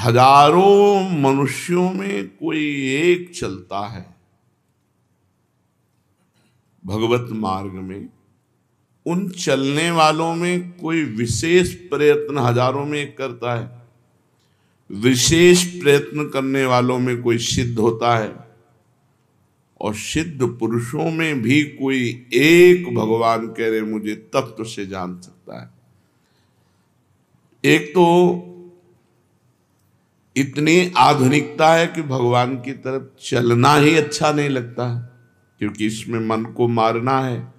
हजारों मनुष्यों में कोई एक चलता है भगवत मार्ग में, उन चलने वालों में कोई विशेष प्रयत्न हजारों में एक करता है, विशेष प्रयत्न करने वालों में कोई सिद्ध होता है, और सिद्ध पुरुषों में भी कोई एक भगवान कह रहे मुझे तत्व से जान सकता है। एक तो इतनी आधुनिकता है कि भगवान की तरफ चलना ही अच्छा नहीं लगता, क्योंकि इसमें मन को मारना है।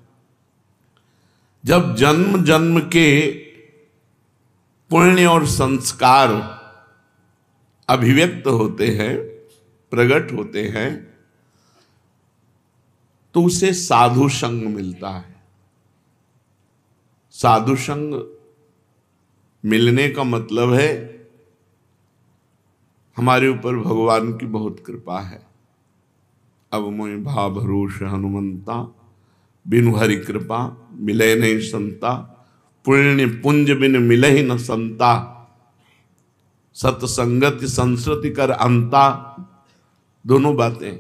जब जन्म जन्म के पुण्य और संस्कार अभिव्यक्त होते हैं, प्रकट होते हैं, तो उसे साधु संग मिलता है। साधु संग मिलने का मतलब है हमारे ऊपर भगवान की बहुत कृपा है। अब मोहि भा भरोस हनुमंता, बिनु हरि कृपा मिले नहीं संता, पुण्य पुंज बिन मिले ही न संता, सत्संगति संस्कृति कर अंता। दोनों बातें,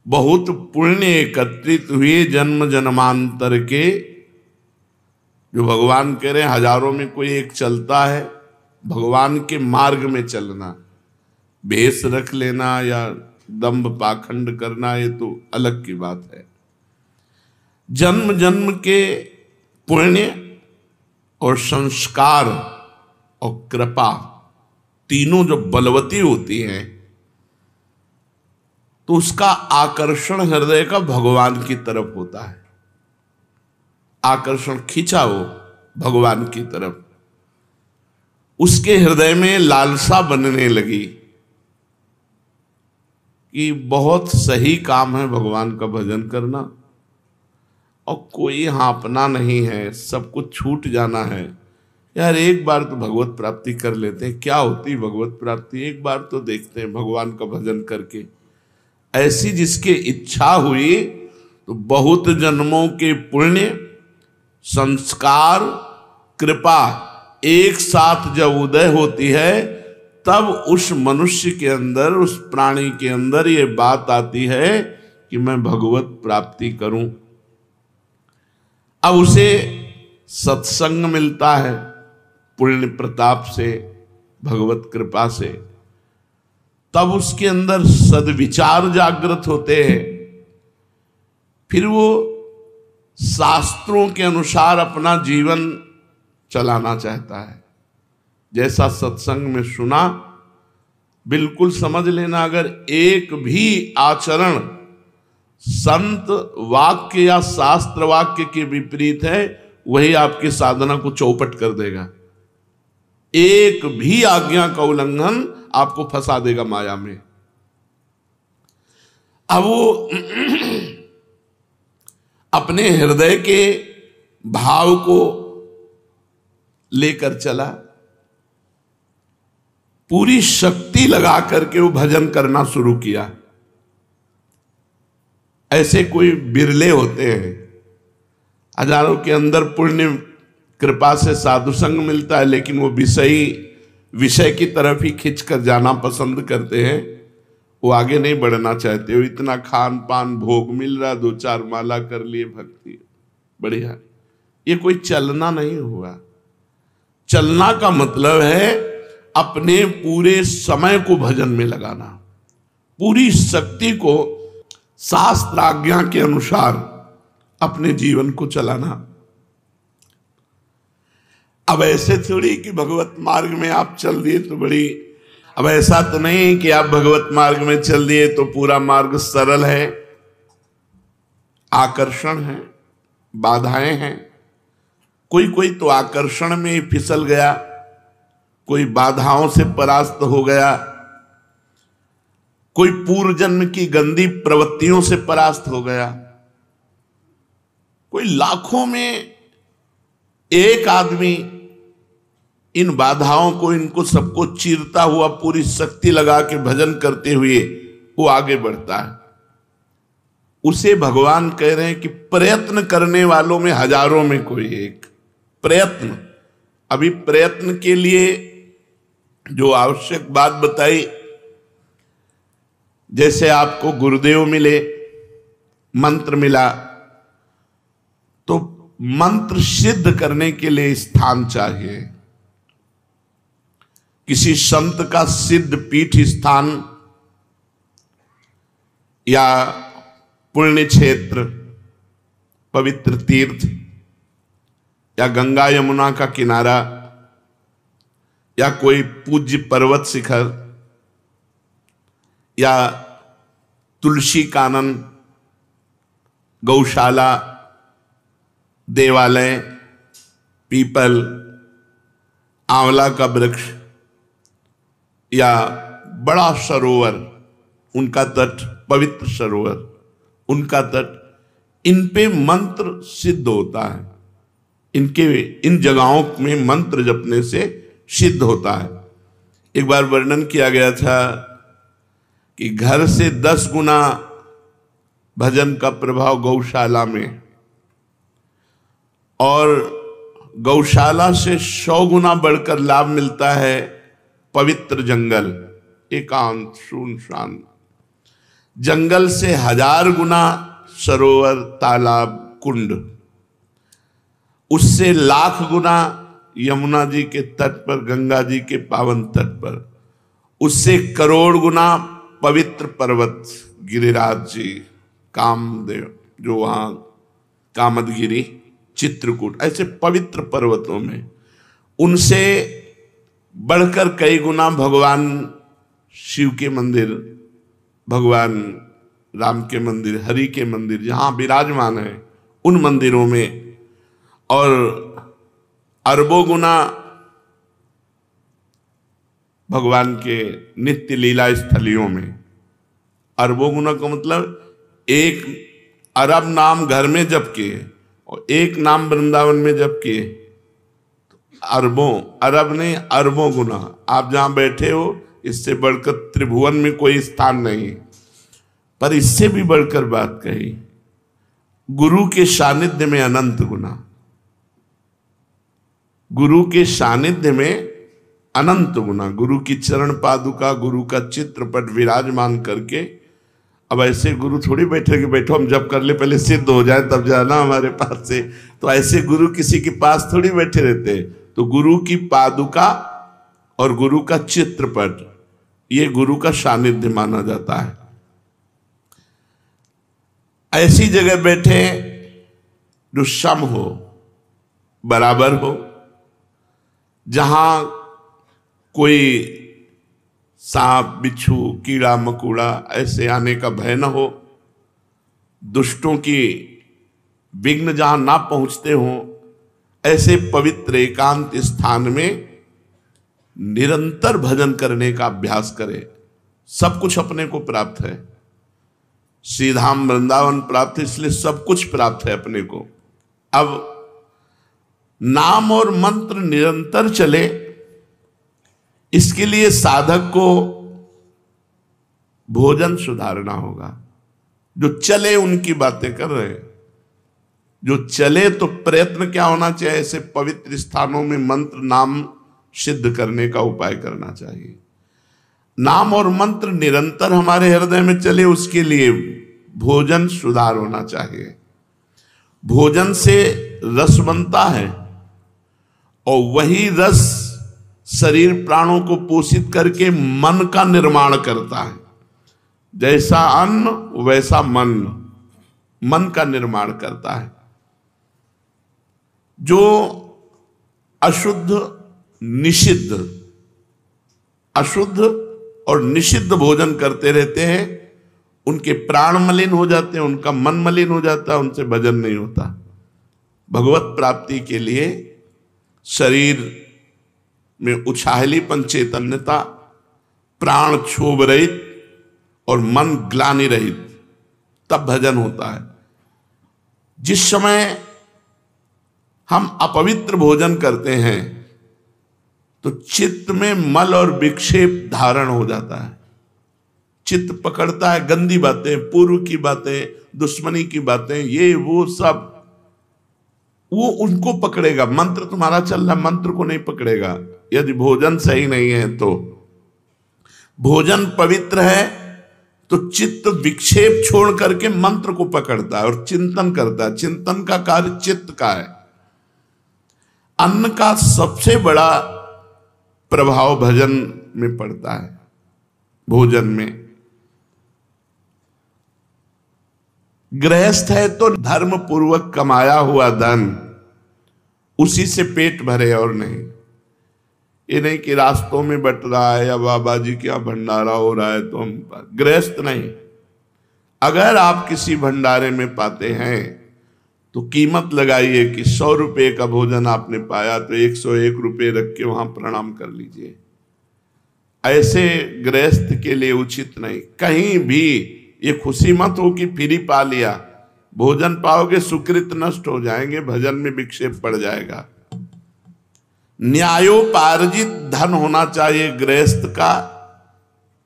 बहुत पुण्य एकत्रित हुए जन्म जन्मांतर के, जो भगवान कह रहे हैं हजारों में कोई एक चलता है। भगवान के मार्ग में चलना, भेष रख लेना या दंभ पाखंड करना, ये तो अलग की बात है। जन्म जन्म के पुण्य और संस्कार और कृपा तीनों जो बलवती होती हैं, तो उसका आकर्षण हृदय का भगवान की तरफ होता है। आकर्षण खींचा वो भगवान की तरफ, उसके हृदय में लालसा बनने लगी कि बहुत सही काम है भगवान का भजन करना, और कोई हाँपना नहीं है, सब कुछ छूट जाना है। यार एक बार तो भगवत प्राप्ति कर लेते हैं, क्या होती भगवत प्राप्ति, एक बार तो देखते हैं भगवान का भजन करके। ऐसी जिसकी इच्छा हुई तो बहुत जन्मों के पुण्य संस्कार कृपा एक साथ जब उदय होती है, तब उस मनुष्य के अंदर, उस प्राणी के अंदर ये बात आती है कि मैं भगवत प्राप्ति करूं। अब उसे सत्संग मिलता है पुण्य प्रताप से, भगवत कृपा से, तब उसके अंदर सद्विचार जागृत होते हैं। फिर वो शास्त्रों के अनुसार अपना जीवन चलाना चाहता है। जैसा सत्संग में सुना, बिल्कुल समझ लेना, अगर एक भी आचरण संत वाक्य या शास्त्र वाक्य के विपरीत है, वही आपकी साधना को चौपट कर देगा। एक भी आज्ञा का उल्लंघन आपको फंसा देगा माया में। अब वो अपने हृदय के भाव को लेकर चला, पूरी शक्ति लगा करके वो भजन करना शुरू किया। ऐसे कोई बिरले होते हैं, हजारों के अंदर पुण्य कृपा से साधु संग मिलता है, लेकिन वो विषय की तरफ ही खिंच कर जाना पसंद करते हैं। वो आगे नहीं बढ़ना चाहते। वो इतना खान पान भोग मिल रहा, 2-4 माला कर लिए, भक्ति बढ़िया, ये कोई चलना नहीं हुआ। चलना का मतलब है अपने पूरे समय को भजन में लगाना, पूरी शक्ति को शास्त्राज्ञा के अनुसार अपने जीवन को चलाना। अब ऐसे थोड़ी कि भगवत मार्ग में आप चल दिए तो बड़ी, अब ऐसा तो नहीं कि आप भगवत मार्ग में चल दिए तो पूरा मार्ग सरल है। आकर्षण है, बाधाएं हैं। कोई तो आकर्षण में ही फिसल गया, कोई बाधाओं से परास्त हो गया, कोई पूर्व जन्म की गंदी प्रवृत्तियों से परास्त हो गया, कोई लाखों में एक आदमी इन बाधाओं को, इनको सबको चीरता हुआ पूरी शक्ति लगा के भजन करते हुए वो आगे बढ़ता है। उसे भगवान कह रहे हैं कि प्रयत्न करने वालों में हजारों में कोई एक। प्रयत्न, अभी प्रयत्न के लिए जो आवश्यक बात बताई, जैसे आपको गुरुदेव मिले, मंत्र मिला, तो मंत्र सिद्ध करने के लिए स्थान चाहिए। किसी संत का सिद्ध पीठ स्थान या पुण्य क्षेत्र, पवित्र तीर्थ या गंगा यमुना का किनारा या कोई पूज्य पर्वत शिखर या तुलसी कानन, गौशाला, देवालय, पीपल, आंवला का वृक्ष या बड़ा सरोवर, उनका तट, पवित्र सरोवर, उनका तट, इन पे मंत्र सिद्ध होता है। इन जगहों में मंत्र जपने से सिद्ध होता है। एक बार वर्णन किया गया था कि घर से 10 गुना भजन का प्रभाव गौशाला में, और गौशाला से 100 गुना बढ़कर लाभ मिलता है पवित्र जंगल, एकांत सुनसान। जंगल से 1000 गुना सरोवर, तालाब, कुंड, उससे 1,00,000 गुना यमुना जी के तट पर, गंगा जी के पावन तट पर, उससे 1 करोड़ गुना पवित्र पर्वत, गिरिराज जी, कामदेव जो वहां, कामदगिरी, चित्रकूट, ऐसे पवित्र पर्वतों में, उनसे बढ़कर कई गुना भगवान शिव के मंदिर, भगवान राम के मंदिर, हरि के मंदिर जहां विराजमान है, उन मंदिरों में, और अरबों गुना भगवान के नित्य लीला स्थलियों में। अरबों गुना का मतलब 1 अरब नाम घर में जप के और 1 नाम वृंदावन में जप के, अरबों, अरब नहीं, अरबों गुना। आप जहां बैठे हो, इससे बढ़कर त्रिभुवन में कोई स्थान नहीं। पर इससे भी बढ़कर बात कही, गुरु के सानिध्य में अनंत गुना, गुरु के सानिध्य में अनंत गुना, गुरु की चरण पादुका, गुरु का चित्रपट विराजमान करके। अब ऐसे गुरु थोड़ी बैठे कि बैठो हम जब कर ले, पहले सिद्ध हो जाए तब जाना हमारे पास से, तो ऐसे गुरु किसी के पास थोड़ी बैठे रहते। तो गुरु की पादुका और गुरु का चित्रपट, ये गुरु का सानिध्य माना जाता है। ऐसी जगह बैठे जो सम हो, बराबर हो, जहां कोई सांप, बिच्छू, कीड़ा मकोड़ा ऐसे आने का भय न हो, दुष्टों की विघ्न जहां ना पहुंचते हों, ऐसे पवित्र एकांत स्थान में निरंतर भजन करने का अभ्यास करें। सब कुछ अपने को प्राप्त है, श्रीधाम वृंदावन प्राप्त है, इसलिए सब कुछ प्राप्त है अपने को। अब नाम और मंत्र निरंतर चले, इसके लिए साधक को भोजन सुधारना होगा। जो चले उनकी बातें कर रहे हैं, जो चले तो प्रयत्न क्या होना चाहिए, ऐसे पवित्र स्थानों में मंत्र नाम सिद्ध करने का उपाय करना चाहिए। नाम और मंत्र निरंतर हमारे हृदय में चले, उसके लिए भोजन सुधार होना चाहिए। भोजन से रस बनता है और वही रस शरीर प्राणों को पोषित करके मन का निर्माण करता है। जैसा अन्न वैसा मन, मन का निर्माण करता है। जो अशुद्ध, निषिद्ध, अशुद्ध और निषिद्ध भोजन करते रहते हैं, उनके प्राण मलिन हो जाते हैं, उनका मन मलिन हो जाता है, उनसे भजन नहीं होता। भगवत प्राप्ति के लिए शरीर में उछाहलीपन, चैतन्यता, प्राण क्षोभ रहित और मन ग्लानि रहित, तब भजन होता है। जिस समय हम अपवित्र भोजन करते हैं तो चित्त में मल और विक्षेप धारण हो जाता है। चित्त पकड़ता है गंदी बातें, पूर्व की बातें, दुश्मनी की बातें, ये वो सब, वो उनको पकड़ेगा। मंत्र तुम्हारा चल रहा, मंत्र को नहीं पकड़ेगा। यदि भोजन सही नहीं है तो। भोजन पवित्र है तो चित्त विक्षेप छोड़ करके मंत्र को पकड़ता है और चिंतन करता है। चिंतन का कार्य चित्त का है। अन्न का सबसे बड़ा प्रभाव भजन में पड़ता है। भोजन में गृहस्थ है तो धर्म पूर्वक कमाया हुआ धन उसी से पेट भरे और नहीं। ये नहीं कि रास्तों में बट रहा है या बाबा जी क्या भंडारा हो रहा है तो हम। गृहस्थ नहीं। अगर आप किसी भंडारे में पाते हैं तो कीमत लगाइए कि 100 रुपये का भोजन आपने पाया तो 101 रुपये रख के वहां प्रणाम कर लीजिए। ऐसे गृहस्थ के लिए उचित नहीं। कहीं भी ये खुशी मत हो कि फ्री पा लिया। भोजन पाओगे सुकृत नष्ट हो जाएंगे, भजन में विक्षेप पड़ जाएगा। न्यायोपार्जित धन होना चाहिए गृहस्थ का,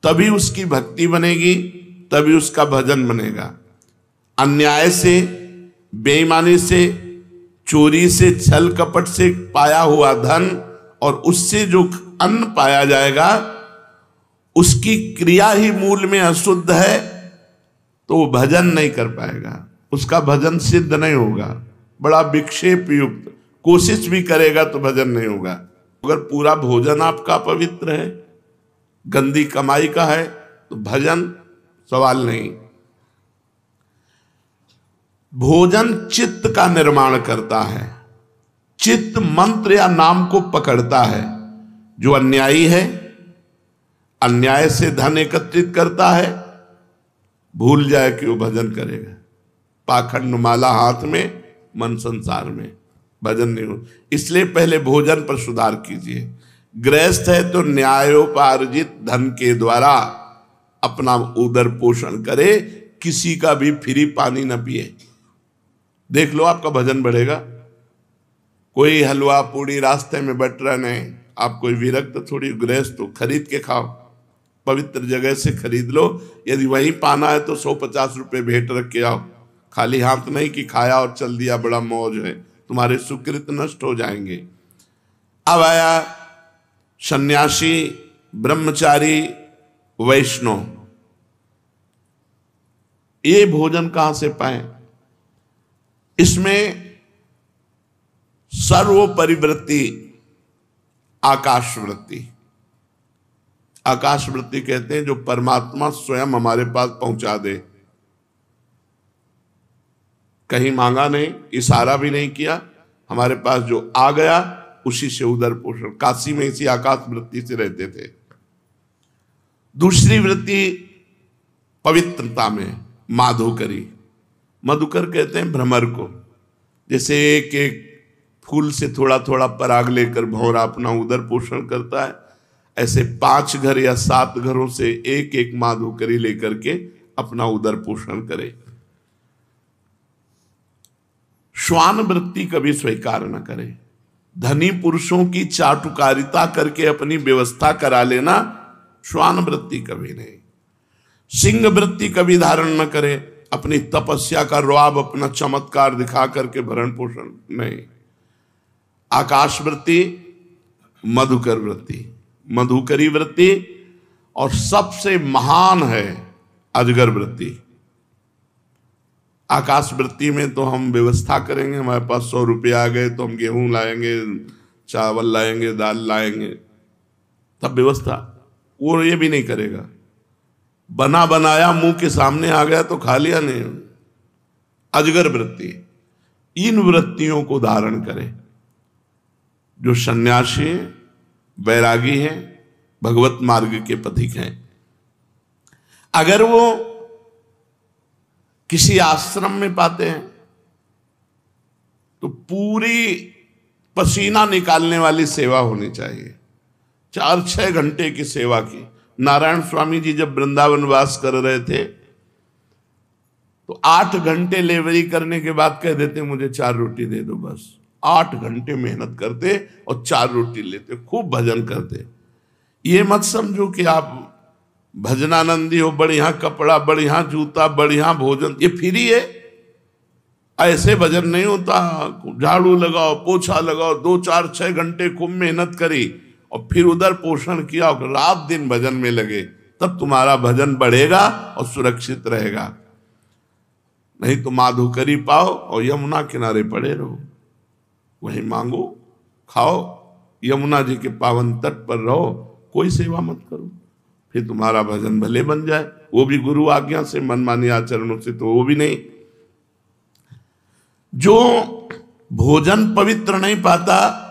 तभी उसकी भक्ति बनेगी, तभी उसका भजन बनेगा। अन्याय से, बेईमानी से, चोरी से, छल कपट से पाया हुआ धन और उससे जो अन्न पाया जाएगा उसकी क्रिया ही मूल में अशुद्ध है तो वो भजन नहीं कर पाएगा, उसका भजन सिद्ध नहीं होगा। बड़ा विक्षेप युक्त कोशिश भी करेगा तो भजन नहीं होगा। अगर पूरा भोजन आपका पवित्र है, गंदी कमाई का है तो भजन सवाल नहीं। भोजन चित्त का निर्माण करता है। चित्त मंत्र या नाम को पकड़ता है। जो अन्यायी है अन्याय से धन एकत्रित करता है, भूल जाए कि वो भजन करेगा। पाखंड माला हाथ में, मन संसार में, भजन नहीं हो। इसलिए पहले भोजन पर सुधार कीजिए। गृहस्थ है तो न्यायोपार्जित धन के द्वारा अपना उदर पोषण करे, किसी का भी फ्री पानी न पिए। देख लो आपका भजन बढ़ेगा। कोई हलवा पूड़ी रास्ते में बट रहा नहीं, आप कोई विरक्त थोड़ी गृहस्थ हो, खरीद के खाओ, पवित्र जगह से खरीद लो। यदि वहीं पाना है तो 150 रुपये भेंट रख के आओ। खाली हाथ नहीं कि खाया और चल दिया, बड़ा मौज है, तुम्हारे सुकृत नष्ट हो जाएंगे। अब आया सन्यासी, ब्रह्मचारी, वैष्णव। ये भोजन कहां से पाए? इसमें सर्वोपरिवृत्ति आकाश वृत्ति। आकाश वृत्ति कहते हैं जो परमात्मा स्वयं हमारे पास पहुंचा दे। कहीं मांगा नहीं, इशारा भी नहीं किया, हमारे पास जो आ गया उसी से उदर पोषण। काशी में इसी आकाश वृत्ति से रहते थे। दूसरी वृत्ति पवित्रता में माधुकरी। मधुकर कहते हैं भ्रमर को। जैसे एक एक फूल से थोड़ा थोड़ा पराग लेकर भौरा अपना उदर पोषण करता है, ऐसे 5 घर या 7 घरों से एक एक माधुकरी लेकर के अपना उदर पोषण करे। श्वान वृत्ति कभी स्वीकार न करे। धनी पुरुषों की चाटुकारिता करके अपनी व्यवस्था करा लेना, श्वान वृत्ति कभी नहीं। सिंह वृत्ति कभी धारण न करे। अपनी तपस्या का रुआब, अपना चमत्कार दिखा करके भरण पोषण नहीं। आकाश वृत्ति, मधुकर वृत्ति, मधुकरी वृत्ति, और सबसे महान है अजगर वृत्ति। आकाश वृत्ति में तो हम व्यवस्था करेंगे, हमारे पास 100 रुपये आ गए तो हम गेहूं लाएंगे, चावल लाएंगे, दाल लाएंगे, तब व्यवस्था। वो ये भी नहीं करेगा। बना बनाया मुंह के सामने आ गया तो खा लिया नहीं। अजगर वृत्ति। इन वृत्तियों को धारण करे जो सन्यासी हैं, वैरागी हैं, भगवत मार्ग के पथिक हैं। अगर वो किसी आश्रम में पाते हैं तो पूरी पसीना निकालने वाली सेवा होनी चाहिए। 4-6 घंटे की सेवा की। नारायण स्वामी जी जब वृंदावन वास कर रहे थे तो 8 घंटे लेवरी करने के बाद कह देते मुझे 4 रोटी दे दो बस। 8 घंटे मेहनत करते और 4 रोटी लेते, खूब भजन करते। ये मत समझो कि आप भजनानंदी हो, बढ़िया कपड़ा, बढ़िया जूता, बढ़िया भोजन, ये फ्री है। ऐसे भजन नहीं होता। झाड़ू लगाओ, पोछा लगाओ, 2, 4, 6 घंटे खूब मेहनत करी और फिर उधर पोषण किया और रात दिन भजन में लगे, तब तुम्हारा भजन बढ़ेगा और सुरक्षित रहेगा। नहीं तो माधुकरी पाओ और यमुना किनारे पड़े रहो, वहीं मांगो खाओ, यमुना जी के पावन तट पर रहो, कोई सेवा मत करो, फिर तुम्हारा भजन भले बन जाए, वो भी गुरु आज्ञा से, मनमानी आचरणों से तो वो भी नहीं। जो भोजन पवित्र नहीं पाता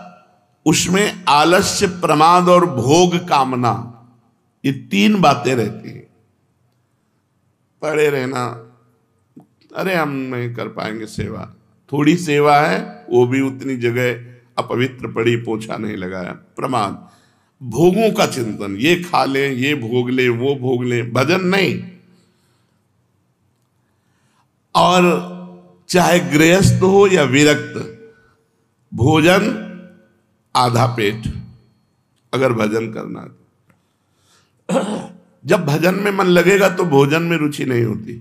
उसमें आलस्य, प्रमाद और भोग कामना, ये तीन बातें रहती हैं। पड़े रहना, अरे हम नहीं कर पाएंगे सेवा, थोड़ी सेवा है वो भी उतनी जगह अपवित्र पड़ी, पोछा नहीं लगाया। प्रमाद, भोगों का चिंतन, ये खा ले, ये भोग ले, वो भोग ले, भजन नहीं। और चाहे गृहस्थ हो या विरक्त, भोजन आधा पेट अगर भजन करना है। जब भजन में मन लगेगा तो भोजन में रुचि नहीं होती।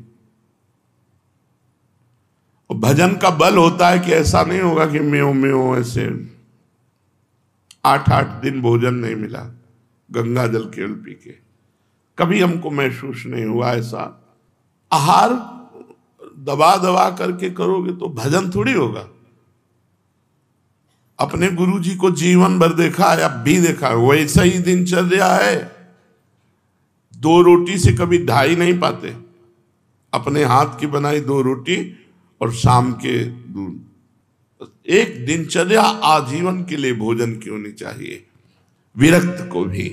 और भजन का बल होता है कि ऐसा नहीं होगा कि म्यों ऐसे 8-8 दिन भोजन नहीं मिला, गंगा जल केवल पी के, कभी हमको महसूस नहीं हुआ ऐसा। आहार दबा दबा करके करोगे तो भजन थोड़ी होगा। अपने गुरु जी को जीवन भर देखा है, अब भी देखा है, वैसा ही दिनचर्या है। 2 रोटी से कभी 2.5 नहीं पाते, अपने हाथ की बनाई 2 रोटी और शाम के दूध। एक दिनचर्या आजीवन के लिए भोजन की होनी चाहिए। विरक्त को भी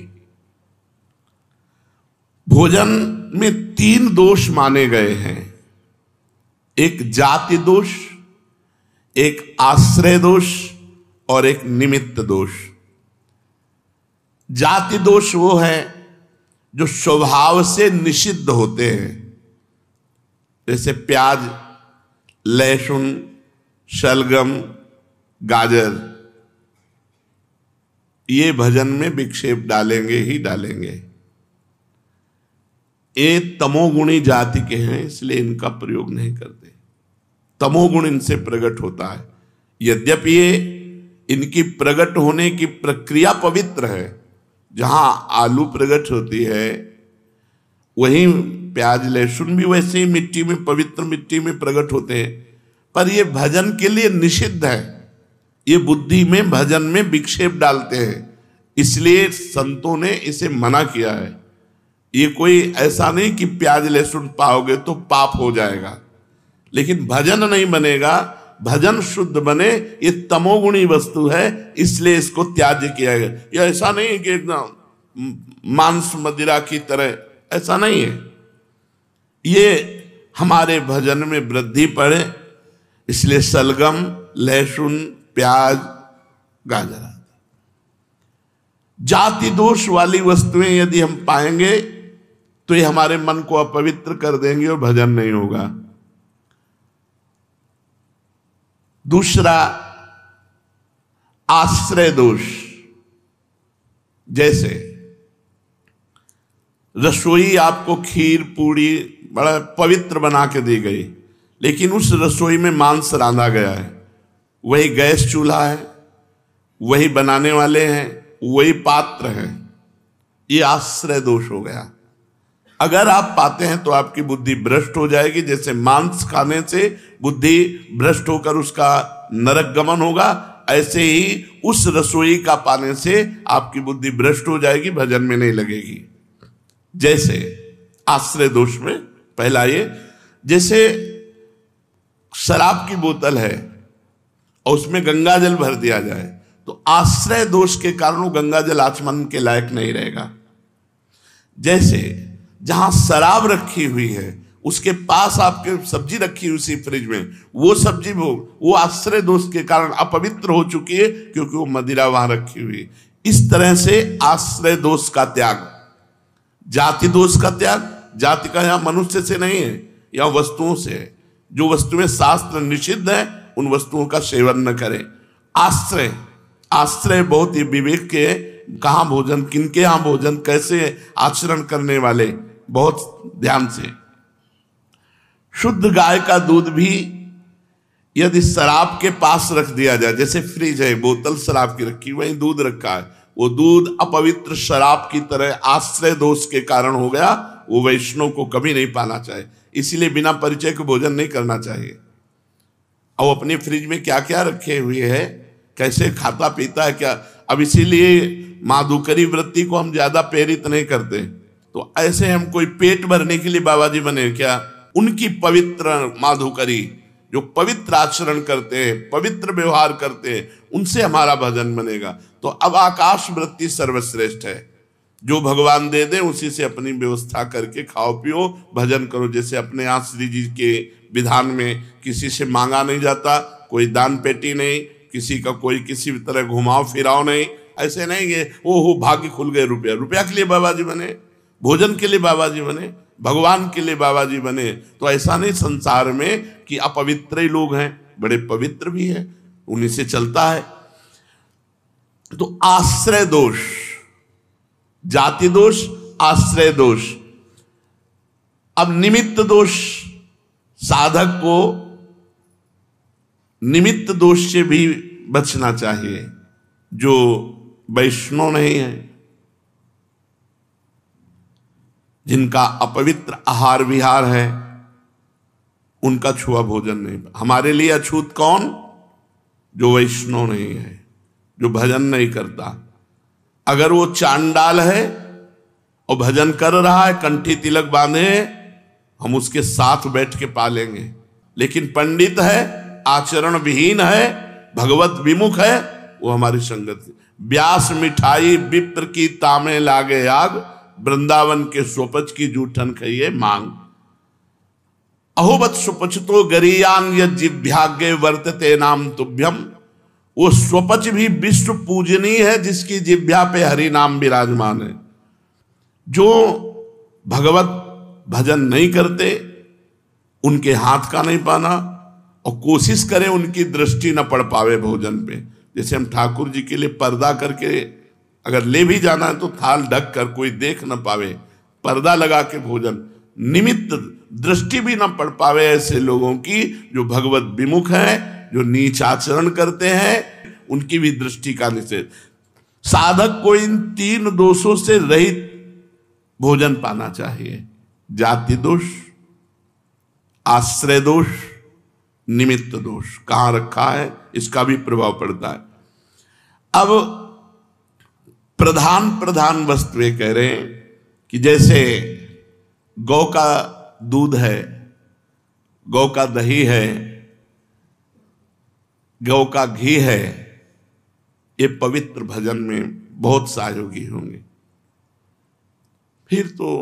भोजन में 3 दोष माने गए हैं, एक जाति दोष, एक आश्रय दोष और एक निमित्त दोष। जाति दोष वो है जो स्वभाव से निषिद्ध होते हैं, जैसे प्याज, लहसुन, शलगम, गाजर, ये भजन में विक्षेप डालेंगे ही डालेंगे। ये तमोगुणी जाति के हैं, इसलिए इनका प्रयोग नहीं करते। तमोगुण इनसे प्रकट होता है। यद्यपि ये इनकी प्रकट होने की प्रक्रिया पवित्र है, जहां आलू प्रकट होती है वहीं प्याज लहसुन भी वैसे ही मिट्टी में, पवित्र मिट्टी में प्रकट होते हैं, पर ये भजन के लिए निषिद्ध है। ये बुद्धि में, भजन में विक्षेप डालते हैं, इसलिए संतों ने इसे मना किया है। ये कोई ऐसा नहीं कि प्याज लहसुन पाओगे तो पाप हो जाएगा, लेकिन भजन नहीं बनेगा। भजन शुद्ध बने, ये तमोगुणी वस्तु है, इसलिए इसको त्याज्य किया गया। ये ऐसा नहीं कि एकदम मांस मदिरा की तरह, ऐसा नहीं है। ये हमारे भजन में वृद्धि पड़े, इसलिए सलगम, लहसुन, प्याज, गाजर। जाति दोष वाली वस्तुएं यदि हम पाएंगे तो ये हमारे मन को अपवित्र कर देंगे और भजन नहीं होगा। दूसरा, आश्रय दोष। जैसे रसोई आपको खीर पूड़ी बड़ा पवित्र बना के दी गई, लेकिन उस रसोई में मांस रांधा गया है, वही गैस चूल्हा है, वही बनाने वाले हैं, वही पात्र है, ये आश्रय दोष हो गया। अगर आप पाते हैं तो आपकी बुद्धि भ्रष्ट हो जाएगी। जैसे मांस खाने से बुद्धि भ्रष्ट होकर उसका नरक गमन होगा, ऐसे ही उस रसोई का पाने से आपकी बुद्धि भ्रष्ट हो जाएगी, भजन में नहीं लगेगी। जैसे आश्रय दोष में पहला ये, जैसे शराब की बोतल है और उसमें गंगा जल भर दिया जाए तो आश्रय दोष के कारण वो गंगा जल आचमन के लायक नहीं रहेगा। जैसे जहां शराब रखी हुई है उसके पास आपके सब्जी रखी हुई उसी फ्रिज में, वो सब्जी वो आश्रय दोष के कारण अपवित्र हो चुकी है, क्योंकि वो मदिरा वहां रखी हुई। इस तरह से आश्रय दोष का त्याग, जाति दोष का त्याग। जाति का यहां मनुष्य से नहीं है, यह वस्तुओं से है। जो वस्तुएं शास्त्र निषिद्ध है उन वस्तुओं का सेवन न करें। आश्रय, आश्रय बहुत ही विवेक के, कहां भोजन, किनके यहां भोजन, कैसे आचरण करने वाले, बहुत ध्यान से। शुद्ध गाय का दूध भी यदि शराब के पास रख दिया जाए, जैसे फ्रिज है, बोतल शराब की रखी, वहीं दूध रखा है, वो दूध अपवित्र शराब की तरह आश्रय दोष के कारण हो गया, वो वैष्णव को कभी नहीं पाना चाहिए। इसीलिए बिना परिचय के भोजन नहीं करना चाहिए। अब अपने फ्रिज में क्या क्या रखे हुए है, कैसे खाता पीता है क्या। अब इसीलिए माधुकरी वृत्ति को हम ज्यादा प्रेरित नहीं करते। तो ऐसे हम कोई पेट भरने के लिए बाबा जी बने क्या? उनकी पवित्र माधुकरी, जो पवित्र आचरण करते हैं, पवित्र व्यवहार करते हैं, उनसे हमारा भजन बनेगा। तो अब आकाश वृत्ति सर्वश्रेष्ठ है, जो भगवान दे दे उसी से अपनी व्यवस्था करके खाओ पियो भजन करो। जैसे अपने यहाँ श्री जी के विधान में किसी से मांगा नहीं जाता, कोई दान पेटी नहीं, किसी का कोई किसी भी तरह घुमाओ फिराओ नहीं। ऐसे नहीं कि ओहो भाग्य खुल गए, रुपया रुपया के लिए बाबा जी बने, भोजन के लिए बाबा जी बने, भगवान के लिए बाबा जी बने। तो ऐसा नहीं संसार में कि अपवित्र ही लोग हैं, बड़े पवित्र भी हैं, उन्हीं से चलता है। तो आश्रय दोष, जाति दोष, आश्रय दोष। अब निमित्त दोष, साधक को निमित्त दोष से भी बचना चाहिए। जो वैष्णव नहीं है, जिनका अपवित्र आहार विहार है, उनका छुआ भोजन नहीं। हमारे लिए अछूत कौन? जो वैष्णव नहीं है, जो भजन नहीं करता। अगर वो चांडाल है और भजन कर रहा है, कंठी तिलक बांधे, हम उसके साथ बैठ के पालेंगे। लेकिन पंडित है, आचरण विहीन है, भगवत विमुख है, वो हमारी संगत। व्यास मिठाई विप्र की तामे लागे आग, वृंदावन के स्वपच की जूठन खाइए मांग। अहोबत सुपचतो गरियान यज्जिभ्याग्य वर्तते नाम तुभ्यम। वो स्वपच भी विश्व पूजनीय है, जिसकी जिभ्या पे हरि नाम विराजमान है। जो भगवत भजन नहीं करते, उनके हाथ का नहीं पाना, और कोशिश करें उनकी दृष्टि न पड़ पावे भोजन पे। जैसे हम ठाकुर जी के लिए पर्दा करके अगर ले भी जाना है तो थाल ढक कर कोई देख न पावे, पर्दा लगा के भोजन, निमित्त दृष्टि भी न पड़ पावे ऐसे लोगों की, जो भगवत विमुख हैं, जो नीच आचरण करते हैं, उनकी भी दृष्टि का निषेध। साधक को इन तीन दोषों से रहित भोजन पाना चाहिए। जाति दोष, आश्रय दोष, निमित्त दोष कहां रखा है, इसका भी प्रभाव पड़ता है। अब प्रधान प्रधान वस्तुएं कह रहे हैं कि जैसे गौ का दूध है, गौ का दही है, गौ का घी है, ये पवित्र भजन में बहुत सहयोगी होंगे। फिर तो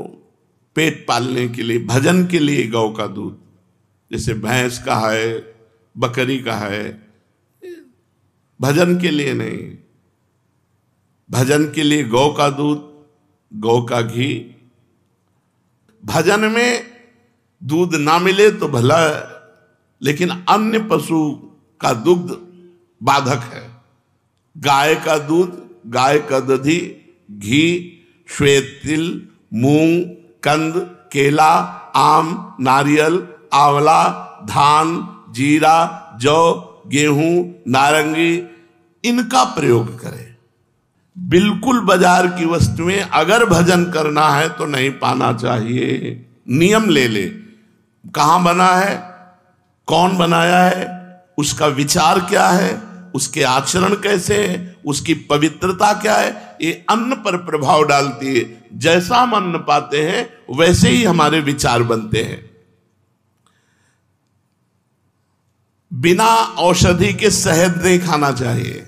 पेट पालने के लिए, भजन के लिए गौ का दूध, जैसे भैंस का है, बकरी का है, भजन के लिए नहीं। भजन के लिए गौ का दूध, गौ का घी। भजन में दूध ना मिले तो भला, लेकिन अन्य पशु का दुग्ध बाधक है। गाय का दूध, गाय का दधी, घी, श्वेत तिल, मूंग, कंद, केला, आम, नारियल, आंवला, धान, जीरा, जौ, गेहूं, नारंगी, इनका प्रयोग करें। बिल्कुल बाजार की वस्तुएं अगर भजन करना है तो नहीं पाना चाहिए। नियम ले ले, कहां बना है, कौन बनाया है, उसका विचार क्या है, उसके आचरण कैसे है, उसकी पवित्रता क्या है, ये अन्न पर प्रभाव डालती है। जैसा हम अन्न पाते हैं वैसे ही हमारे विचार बनते हैं। बिना औषधि के शहद नहीं खाना चाहिए,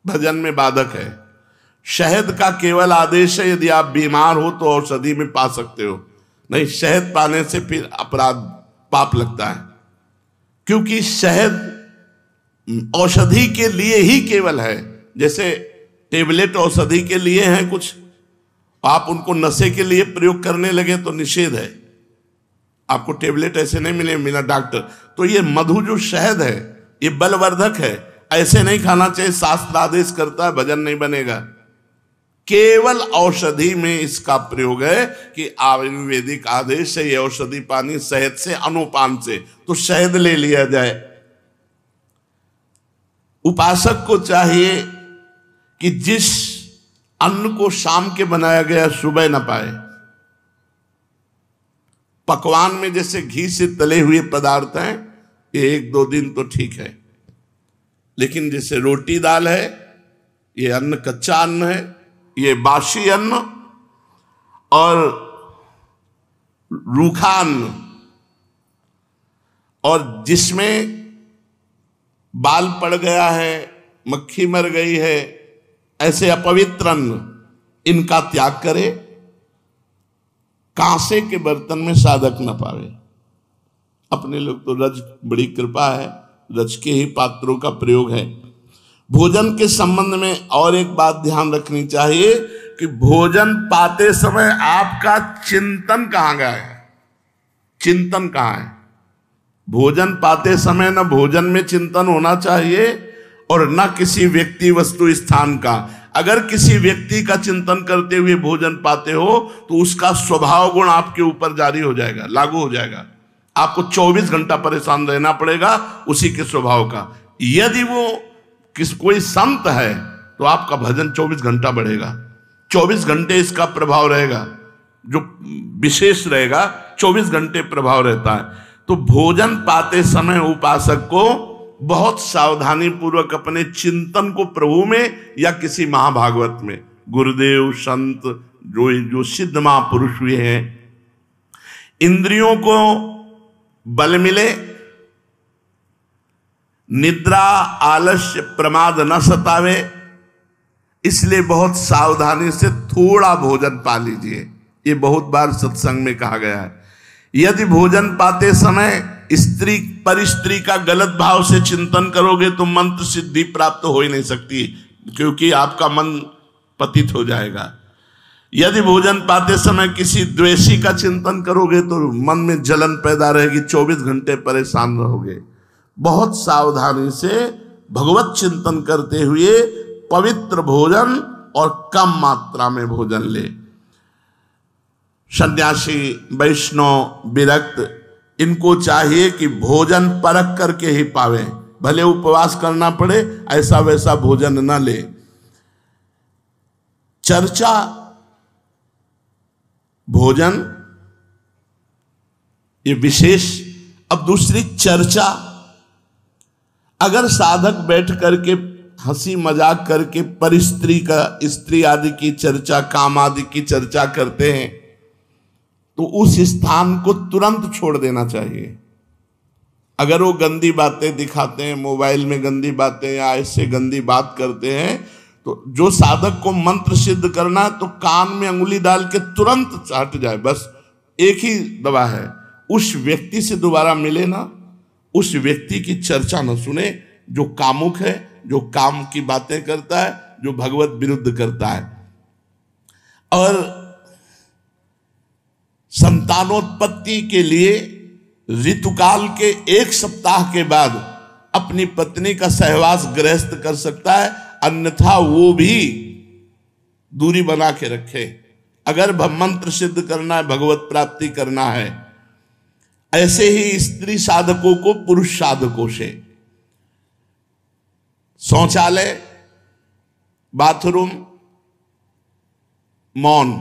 भजन में बाधक है। शहद का केवल आदेश है यदि आप बीमार हो तो औषधि में पा सकते हो, नहीं शहद पाने से फिर अपराध पाप लगता है। क्योंकि शहद औषधि के लिए ही केवल है। जैसे टेबलेट औषधि के लिए हैं कुछ, आप उनको नशे के लिए प्रयोग करने लगे तो निषेध है। आपको टेबलेट ऐसे नहीं मिले बिना डॉक्टर। तो ये मधु जो शहद है ये बलवर्धक है, ऐसे नहीं खाना चाहिए। शास्त्र आदेश करता है, भजन नहीं बनेगा। केवल औषधि में इसका प्रयोग है कि आयुर्वेदिक आदेश है ये औषधि पानी शहद से, अनुपान से, तो शहद ले लिया जाए। उपासक को चाहिए कि जिस अन्न को शाम के बनाया गया सुबह न पाए। पकवान में जैसे घी से तले हुए पदार्थ हैं, ये 1-2 दिन तो ठीक है, लेकिन जैसे रोटी दाल है, ये अन्न कच्चा अन्न है, ये बासी अन्न और रूखा अन्न, और जिसमें बाल पड़ गया है, मक्खी मर गई है, ऐसे अपवित्र अन्न, इनका त्याग करे। कांसे के बर्तन में साधक न पावे। अपने लोग तो रज, बड़ी कृपा है, रज के ही पात्रों का प्रयोग है। भोजन के संबंध में और एक बात ध्यान रखनी चाहिए कि भोजन पाते समय आपका चिंतन कहां गया है, चिंतन कहां है। भोजन पाते समय न भोजन में चिंतन होना चाहिए और न किसी व्यक्ति वस्तु स्थान का। अगर किसी व्यक्ति का चिंतन करते हुए भोजन पाते हो तो उसका स्वभाव गुण आपके ऊपर जारी हो जाएगा, लागू हो जाएगा। आपको 24 घंटा परेशान रहना पड़ेगा उसी के स्वभाव का। यदि वो कोई संत है तो आपका भजन 24 घंटा बढ़ेगा, 24 घंटे इसका प्रभाव रहेगा, जो विशेष रहेगा 24 घंटे प्रभाव रहता है। तो भोजन पाते समय उपासक को बहुत सावधानी पूर्वक अपने चिंतन को प्रभु में या किसी महाभागवत में, गुरुदेव संत जो सिद्ध महापुरुष हुए हैं, इंद्रियों को बल मिले, निद्रा आलस्य प्रमाद न सतावे, इसलिए बहुत सावधानी से थोड़ा भोजन पा लीजिए। ये बहुत बार सत्संग में कहा गया है। यदि भोजन पाते समय स्त्री पर स्त्री का गलत भाव से चिंतन करोगे तो मंत्र सिद्धि प्राप्त हो ही नहीं सकती, क्योंकि आपका मन पतित हो जाएगा। यदि भोजन पाते समय किसी द्वेषी का चिंतन करोगे तो मन में जलन पैदा रहेगी, 24 घंटे परेशान रहोगे। बहुत सावधानी से भगवत चिंतन करते हुए पवित्र भोजन और कम मात्रा में भोजन ले। सन्यासी, वैष्णव, विरक्त, इनको चाहिए कि भोजन परख करके ही पावे, भले उपवास करना पड़े, ऐसा वैसा भोजन न ले। चर्चा, भोजन ये विशेष। अब दूसरी चर्चा, अगर साधक बैठ करके हंसी मजाक करके पर स्त्री आदि की चर्चा, काम आदि की चर्चा करते हैं तो उस स्थान को तुरंत छोड़ देना चाहिए। अगर वो गंदी बातें दिखाते हैं, मोबाइल में गंदी बातें या ऐसे गंदी बात करते हैं, तो जो साधक को मंत्र सिद्ध करना है तो कान में अंगुली डाल के तुरंत हट जाए। बस एक ही दवा है, उस व्यक्ति से दोबारा मिले ना, उस व्यक्ति की चर्चा न सुने जो कामुक है, जो काम की बातें करता है, जो भगवत विरुद्ध करता है। और संतानोत्पत्ति के लिए ऋतुकाल के 1 सप्ताह के बाद अपनी पत्नी का सहवास गृहस्थ कर सकता है, अन्यथा वो भी दूरी बना के रखे। अगर मंत्र सिद्ध करना है, भगवत प्राप्ति करना है, ऐसे ही स्त्री साधकों को पुरुष साधकों से शौचालय, बाथरूम, मौन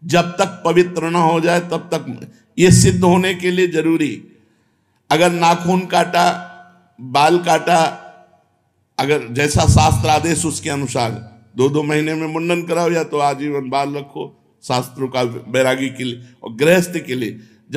जब तक पवित्र न हो जाए तब तक, ये सिद्ध होने के लिए जरूरी। अगर नाखून काटा, बाल काटा, अगर जैसा शास्त्र आदेश उसके अनुसार 2-2 महीने में मुंडन कराओ या तो आजीवन बाल रखो, शास्त्रों का बैरागी के लिए और गृहस्थ के लिए।